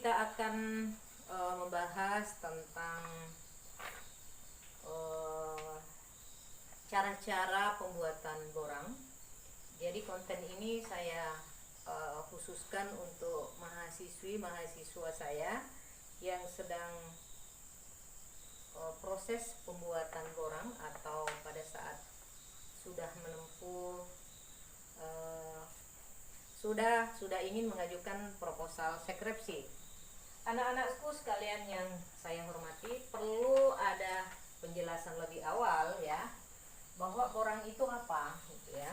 kita akan membahas tentang cara-cara pembuatan borang. Jadi konten ini saya khususkan untuk mahasiswa saya yang sedang proses pembuatan borang atau pada saat sudah menempuh sudah ingin mengajukan proposal skripsi. Anak-anakku sekalian yang saya hormati, perlu ada penjelasan lebih awal ya, bahwa borang itu apa gitu ya.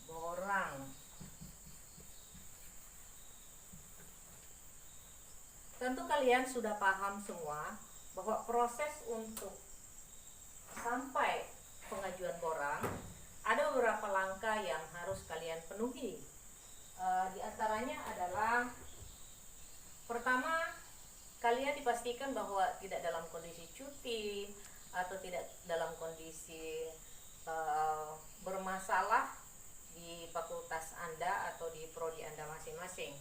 Borang, tentu kalian sudah paham semua bahwa proses untuk sampai pengajuan borang ada beberapa langkah yang harus kalian penuhi. Di antaranya adalah, pertama, kalian dipastikan bahwa tidak dalam kondisi cuti atau tidak dalam kondisi bermasalah di fakultas Anda atau di prodi Anda masing-masing.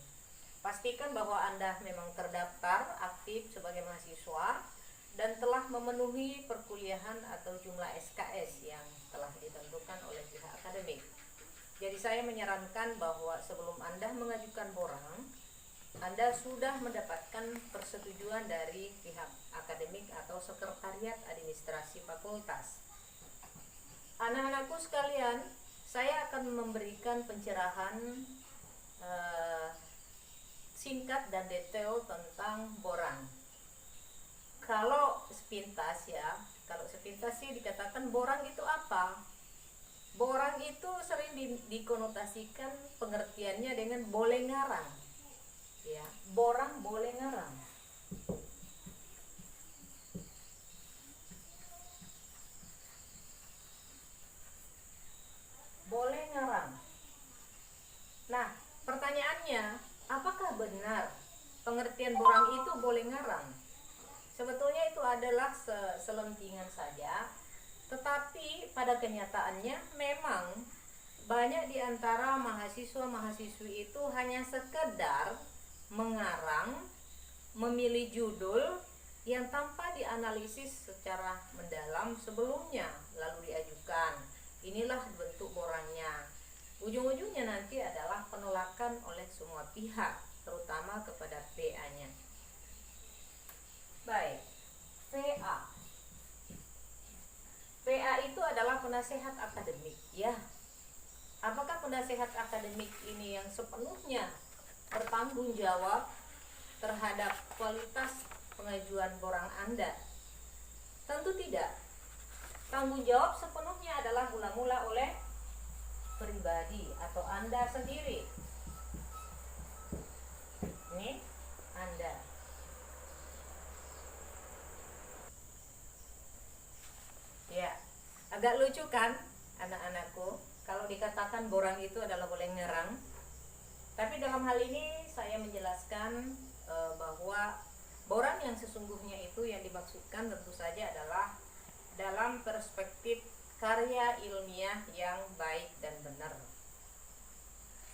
Pastikan bahwa Anda memang terdaftar aktif sebagai mahasiswa dan telah memenuhi perkuliahan atau jumlah SKS yang telah ditentukan oleh pihak akademik. Jadi saya menyarankan bahwa sebelum Anda mengajukan borang, Anda sudah mendapatkan persetujuan dari pihak akademik atau sekretariat administrasi fakultas. Anak-anakku sekalian, saya akan memberikan pencerahan singkat dan detail tentang borang. Kalau sepintas sih dikatakan borang itu apa? Borang itu sering dikonotasikan pengertiannya dengan boleh ngarang. Ya, borang boleh ngarang. Boleh ngarang. Nah, pertanyaannya, apakah benar pengertian borang itu boleh ngarang? Sebetulnya itu adalah selentingan saja, tetapi pada kenyataannya memang banyak di antara mahasiswa-mahasiswi itu hanya sekedar mengarang, memilih judul yang tanpa dianalisis secara mendalam sebelumnya lalu diajukan. Inilah bentuk borangnya. Ujung-ujungnya nanti adalah penolakan oleh semua pihak, terutama kepada PA-nya. Baik, PA. PA itu adalah penasehat akademik, ya. Apakah penasehat akademik ini yang sepenuhnya bertanggung jawab terhadap kualitas pengajuan borang Anda? Tentu tidak. Tanggung jawab sepenuhnya adalah mula-mula oleh pribadi atau Anda sendiri. Ini Anda. Ya, agak lucu kan anak-anakku kalau dikatakan borang itu adalah boleh ngerang. Tapi dalam hal ini saya menjelaskan bahwa borang yang sesungguhnya itu yang dimaksudkan tentu saja adalah dalam perspektif karya ilmiah yang baik dan benar.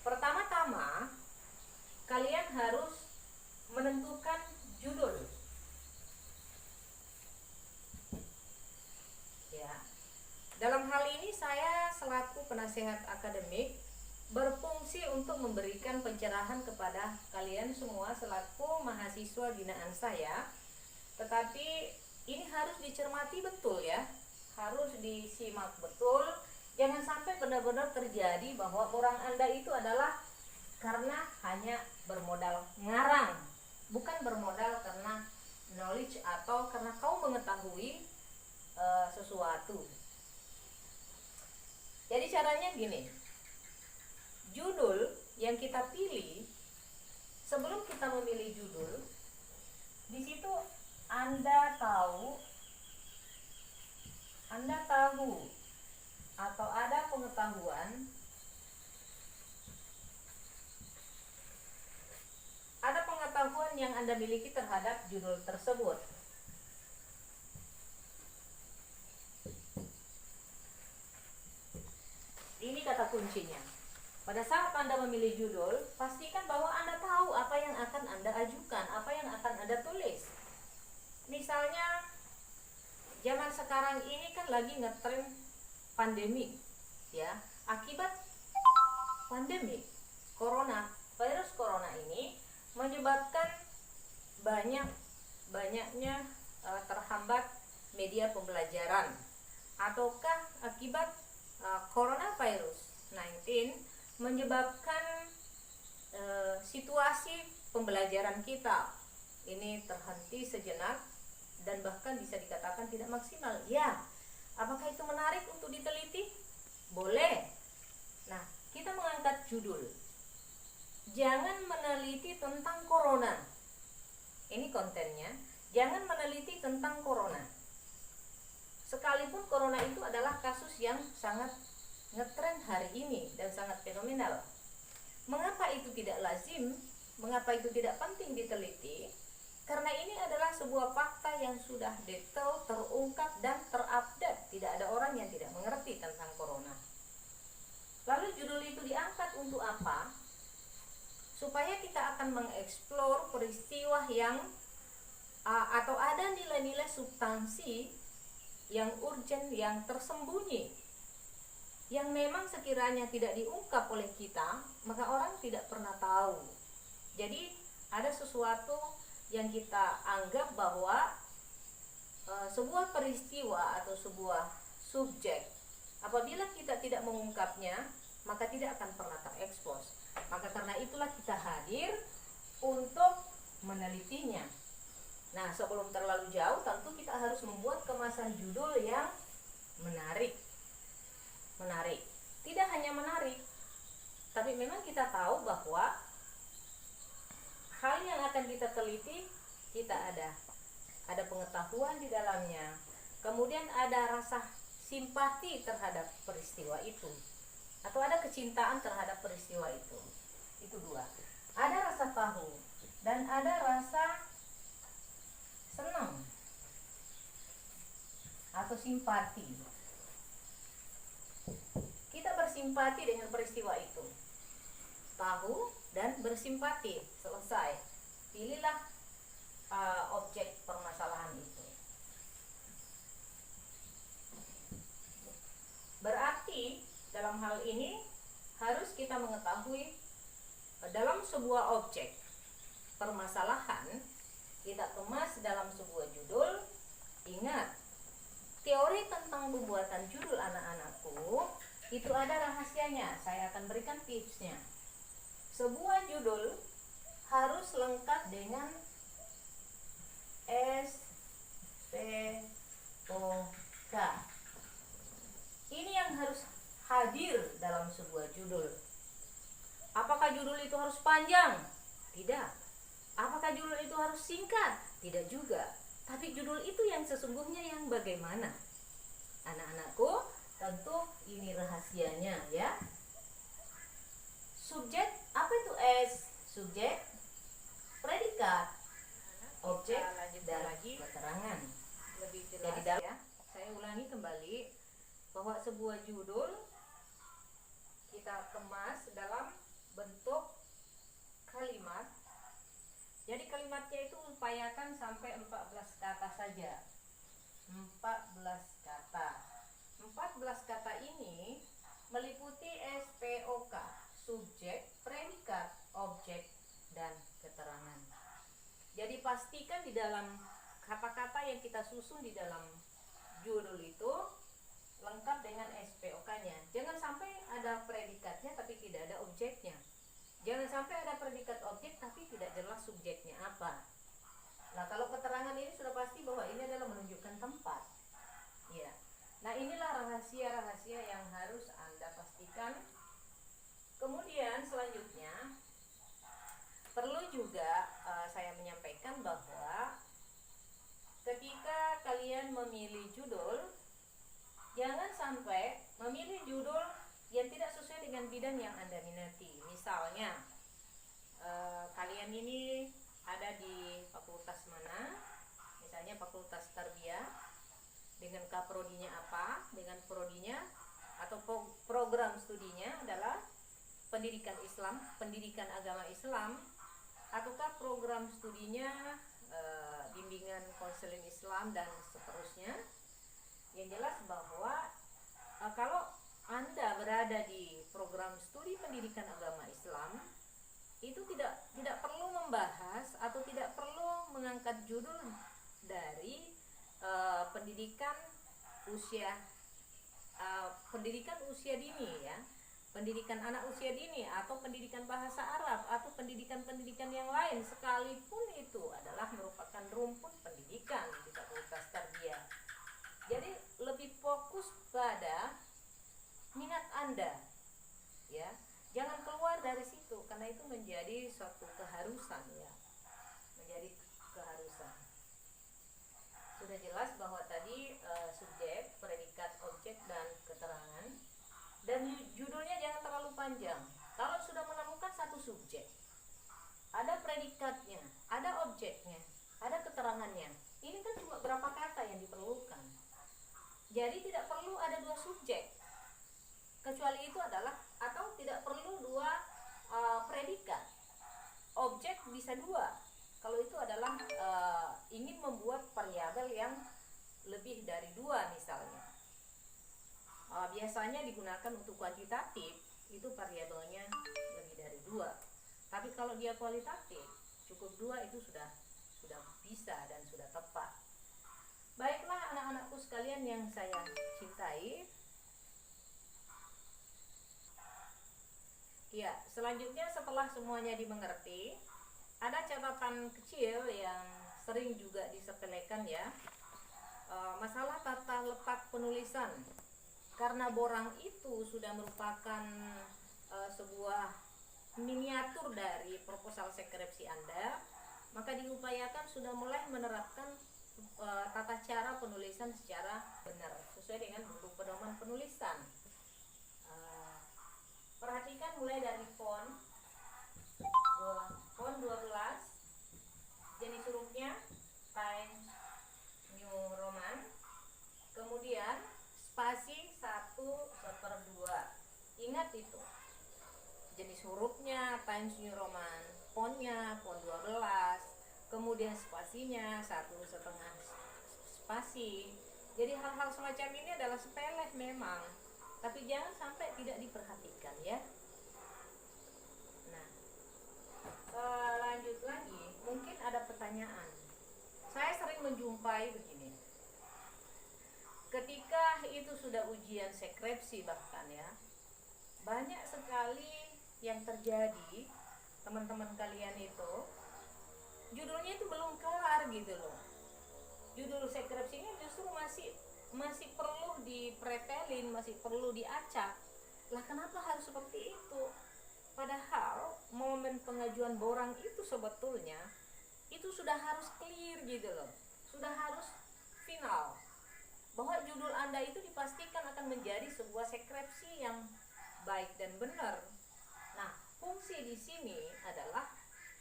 Pertama-tama, kalian harus menentukan judul. Ya. Dalam hal ini saya selaku penasehat akademik berfungsi untuk memberikan pencerahan kepada kalian semua selaku mahasiswa binaan saya. Tetapi ini harus dicermati betul ya, harus disimak betul. Jangan sampai benar-benar terjadi bahwa borang Anda itu adalah karena hanya bermodal ngarang, bukan bermodal karena knowledge atau karena kau mengetahui sesuatu. Jadi caranya gini, judul yang kita pilih, sebelum kita memilih judul, di situ Anda tahu atau ada pengetahuan yang Anda miliki terhadap judul tersebut. Ini kata kuncinya. Pada saat Anda memilih judul, pastikan bahwa Anda tahu apa yang akan Anda ajukan, apa yang akan Anda tulis. Misalnya, zaman sekarang ini kan lagi ngetren pandemi, ya. Akibat pandemi virus corona ini menyebabkan banyaknya terhambat media pembelajaran, ataukah akibat coronavirus 19 menyebabkan situasi pembelajaran kita ini terhenti sejenak dan bahkan bisa dikatakan tidak maksimal. Ya, apakah itu menarik untuk diteliti? Boleh. Nah, kita mengangkat judul, jangan meneliti tentang corona. Ini kontennya, jangan meneliti tentang corona. Sekalipun corona itu adalah kasus yang sangat ngetren hari ini dan sangat fenomenal. Mengapa itu tidak lazim? Mengapa itu tidak penting diteliti? Karena ini adalah sebuah fakta yang sudah detail, terungkap, dan terupdate. Tidak ada orang yang tidak mengerti tentang corona. Lalu judul itu diangkat untuk apa? Supaya kita akan mengeksplor peristiwa yang atau ada nilai-nilai substansi yang urgent, yang tersembunyi, yang memang sekiranya tidak diungkap oleh kita, maka orang tidak pernah tahu. Jadi ada sesuatu yang kita anggap bahwa sebuah peristiwa atau sebuah subjek, apabila kita tidak mengungkapnya, maka tidak akan pernah terekspos. Maka karena itulah kita hadir untuk menelitinya. Nah, sebelum terlalu jauh, tentu kita harus membuat kemasan judul yang menarik. Tidak hanya menarik, tapi memang kita tahu bahwa hal yang akan kita teliti, kita ada pengetahuan di dalamnya. Kemudian ada rasa simpati terhadap peristiwa itu, atau ada kecintaan terhadap peristiwa itu. Itu dua. Ada rasa tahu dan ada rasa senang atau simpati. Kita bersimpati dengan peristiwa itu, tahu dan bersimpati, selesai. Pilihlah objek permasalahan itu. Berarti dalam hal ini harus kita mengetahui dalam sebuah objek permasalahan kita kemas dalam sebuah judul. Ingat, teori tentang pembuatan judul anak-anakku itu ada rahasianya. Saya akan berikan tipsnya. Sebuah judul harus lengkap dengan SPOK. Ini yang harus hadir dalam sebuah judul. Apakah judul itu harus panjang? Tidak. Apakah judul itu harus singkat? Tidak juga. Tapi judul itu yang sesungguhnya yang bagaimana? Anak-anakku, tentu ini rahasianya, ya. Subjek, apa itu S? Subjek, predikat, objek, dan keterangan. Lebih jelas. Jadi ya, saya ulangi kembali bahwa sebuah judul kita kemas dalam bentuk kalimat. Jadi kalimatnya itu upayakan sampai 14 kata saja. 14 kata. 14 kata ini meliputi SPOK, subjek, predikat, objek, dan keterangan. Jadi pastikan di dalam kata-kata yang kita susun di dalam judul itu lengkap dengan SPOK-nya. Jangan sampai ada predikatnya tapi tidak ada objeknya. Jangan sampai ada predikat objek tapi tidak jelas subjeknya apa. Nah, kalau keterangan ini sudah pasti bahwa ini adalah menunjukkan tempat. Ya. Nah, inilah rahasia-rahasia yang harus Anda pastikan. Kemudian selanjutnya perlu juga saya menyampaikan bahwa ketika kalian memilih judul, jangan sampai memilih judul yang tidak sesuai dengan bidang yang Anda minati. Misalnya kalian ini ada di fakultas mana, misalnya fakultas tarbiyah, dengan kaprodinya apa, dengan prodinya atau program studinya adalah pendidikan Islam, pendidikan agama Islam, ataukah program studinya bimbingan konseling Islam dan seterusnya. Yang jelas bahwa kalau Anda berada di program studi pendidikan agama Islam, itu tidak perlu membahas atau tidak perlu mengangkat judul dari pendidikan usia dini ya, pendidikan anak usia dini atau pendidikan bahasa Arab atau pendidikan yang lain, sekalipun itu adalah merupakan rumpun pendidikan di Fakultas Tarbiyah. Jadi lebih fokus pada minat Anda ya, jangan keluar dari situ karena itu menjadi suatu keharusan ya, menjadi keharusan. Sudah jelas bahwa tadi subjek, predikat, objek, dan keterangan. Dan judulnya jangan terlalu panjang. Kalau sudah menemukan satu subjek, ada predikatnya, ada objeknya, ada keterangannya, ini kan cuma berapa kata yang diperlukan. Jadi tidak perlu ada dua subjek, kecuali itu adalah, atau tidak perlu dua predikat. Objek bisa dua, kalau itu adalah ingin membuat variabel yang lebih dari dua misalnya. Biasanya digunakan untuk kuantitatif, itu variabelnya lebih dari dua. Tapi kalau dia kualitatif, cukup dua, itu sudah bisa dan sudah tepat. Baiklah anak-anakku sekalian yang saya cintai. Ya, selanjutnya setelah semuanya dimengerti, ada catatan kecil yang sering juga disepelekan ya, masalah tata letak penulisan. Karena borang itu sudah merupakan sebuah miniatur dari proposal skripsi Anda, maka diupayakan sudah mulai menerapkan tata cara penulisan secara benar sesuai dengan buku pedoman penulisan. Perhatikan mulai dari font 12, jenis hurufnya Times New Roman, kemudian spasi 1/2. Ingat itu, jenis hurufnya Times New Roman, fontnya font 12, kemudian spasinya 1,5 spasi. Jadi hal-hal semacam ini adalah sepele memang, tapi jangan sampai tidak diperhatikan ya. Nah, lanjut lagi, mungkin ada pertanyaan. Saya sering menjumpai begini, ketika itu sudah ujian skripsi bahkan ya, banyak sekali yang terjadi, teman-teman kalian itu judulnya itu belum kelar gitu loh. Judul skripsinya justru masih perlu dipretelin, masih perlu diacak. Lah kenapa harus seperti itu? Padahal momen pengajuan borang itu sebetulnya itu sudah harus clear gitu loh, sudah harus final, bahwa judul Anda itu dipastikan akan menjadi sebuah skripsi yang baik dan benar. Nah, fungsi di sini adalah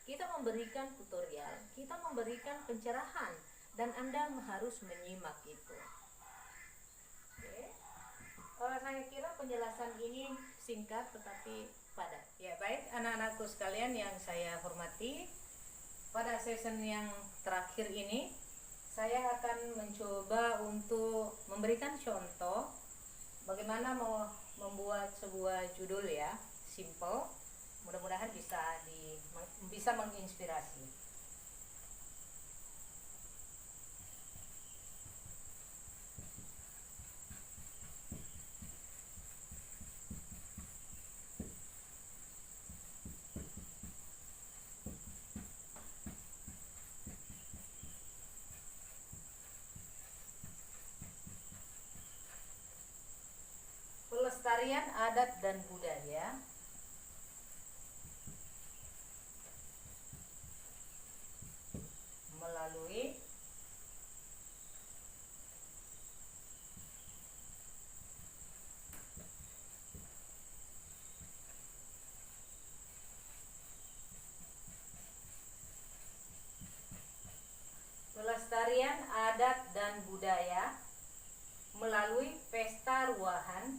kita memberikan tutorial, kita memberikan pencerahan, dan Anda harus menyimak itu. Oke. Saya kira penjelasan ini singkat tetapi padat. Ya, baik anak-anakku sekalian yang saya hormati, pada session yang terakhir ini saya akan mencoba untuk memberikan contoh bagaimana membuat sebuah judul ya, simple. Mudah-mudahan bisa menginspirasi. Pelestarian adat dan budaya melalui pelestarian adat dan budaya melalui pesta ruahan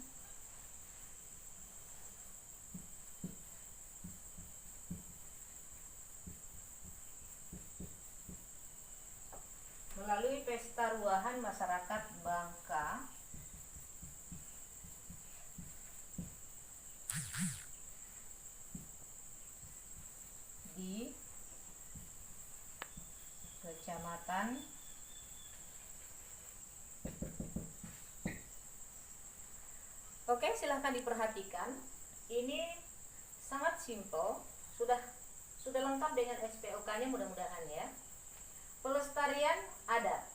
melalui pesta ruahan masyarakat Bangka di Kecamatan Oke, silahkan diperhatikan. Ini sangat simpel, sudah lengkap dengan SPOK-nya mudah-mudahan ya. Pelestarian adat,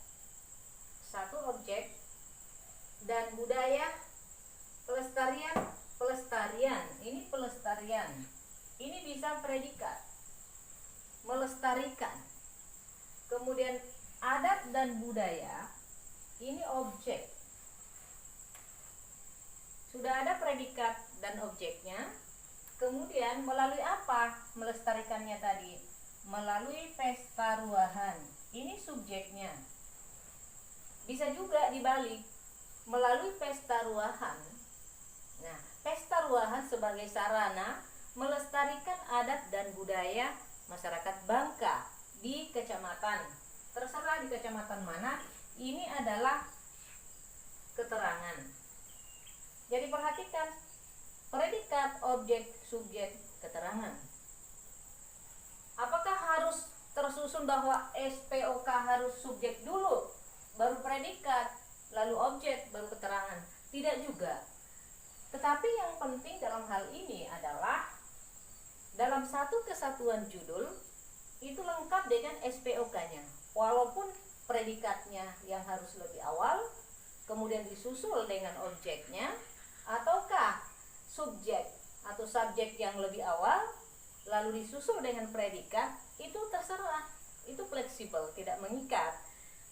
satu objek, dan budaya. Pelestarian, ini pelestarian. Ini bisa predikat, melestarikan. Kemudian adat dan budaya, ini objek. Sudah ada predikat dan objeknya. Kemudian melalui apa melestarikannya tadi? Melalui pesta ruahan. Ini subjeknya. Bisa juga dibalik, melalui pesta ruahan. Nah, pesta ruahan sebagai sarana melestarikan adat dan budaya masyarakat Bangka di kecamatan. Terserah di kecamatan mana, ini adalah keterangan. Jadi perhatikan, predikat, objek, subjek, keterangan. Apakah harus tersusun bahwa SPOK harus subjek dulu, baru predikat, lalu objek, baru keterangan? Tidak juga. Tetapi yang penting dalam hal ini adalah dalam satu kesatuan judul itu lengkap dengan SPOK-nya. Walaupun predikatnya yang harus lebih awal, kemudian disusul dengan objeknya, ataukah subjek atau subjek yang lebih awal lalu disusul dengan predikat, itu terserah, itu fleksibel, tidak mengikat.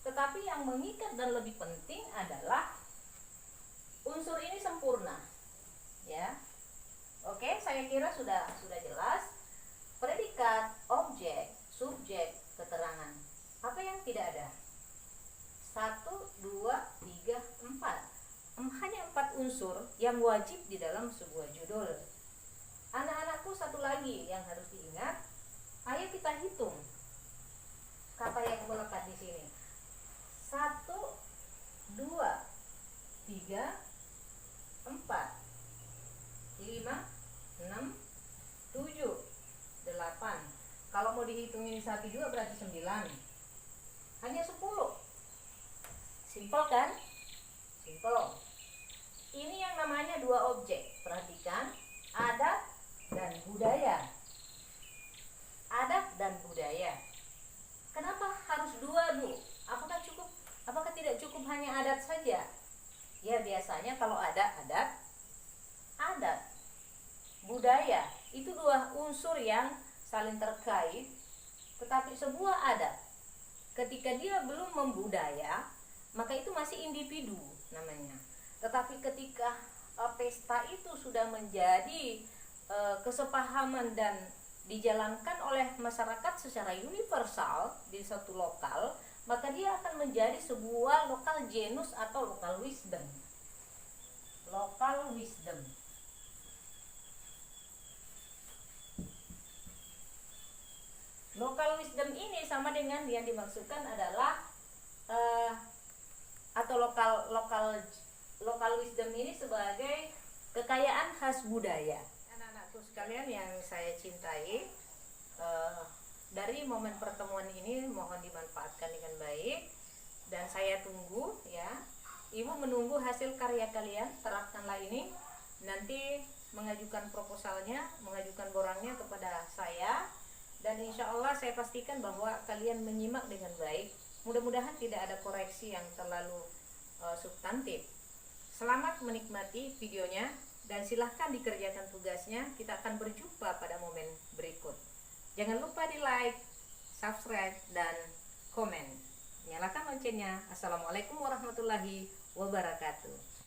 Tetapi yang mengikat dan lebih penting adalah unsur ini sempurna, ya. Oke, saya kira sudah jelas. Predikat, objek, subjek, keterangan. Apa yang tidak ada? 1, 2, 3, 4. Hanya 4 unsur yang wajib di dalam sebuah judul. Anak-anakku, satu lagi yang harus diingat. Ayo kita hitung kata yang melekat di sini. 1, 2, 3, 4, 5, 6, 7, 8. Kalau mau dihitungin 1, 2 berarti 9. Hanya 10. Simpel kan? Simpel. Ini yang namanya 2 objek. Perhatikan, adat dan budaya. Adat dan budaya. Kenapa harus 2 dulu? Apakah tidak cukup hanya adat saja? Ya, biasanya kalau ada adat. Budaya itu 2 unsur yang saling terkait. Tetapi sebuah adat, ketika dia belum membudaya, maka itu masih individu namanya. Tetapi ketika pesta itu sudah menjadi kesepahaman dan dijalankan oleh masyarakat secara universal di satu lokal, maka dia akan menjadi sebuah lokal genus atau lokal wisdom. Lokal wisdom. Lokal wisdom ini sama dengan yang dimaksudkan adalah atau lokal wisdom ini sebagai kekayaan khas budaya. Anak-anakku sekalian yang saya cintai, dari momen pertemuan ini mohon dimanfaatkan dengan baik, dan saya tunggu ya. Ibu menunggu hasil karya kalian. Terapkanlah ini, nanti mengajukan proposalnya, mengajukan borangnya kepada saya, dan insya Allah saya pastikan bahwa kalian menyimak dengan baik. Mudah-mudahan tidak ada koreksi yang terlalu substantif. Selamat menikmati videonya, dan silahkan dikerjakan tugasnya. Kita akan berjumpa pada momen berikut. Jangan lupa di like, subscribe, dan komen. Nyalakan loncengnya. Assalamualaikum warahmatullahi wabarakatuh.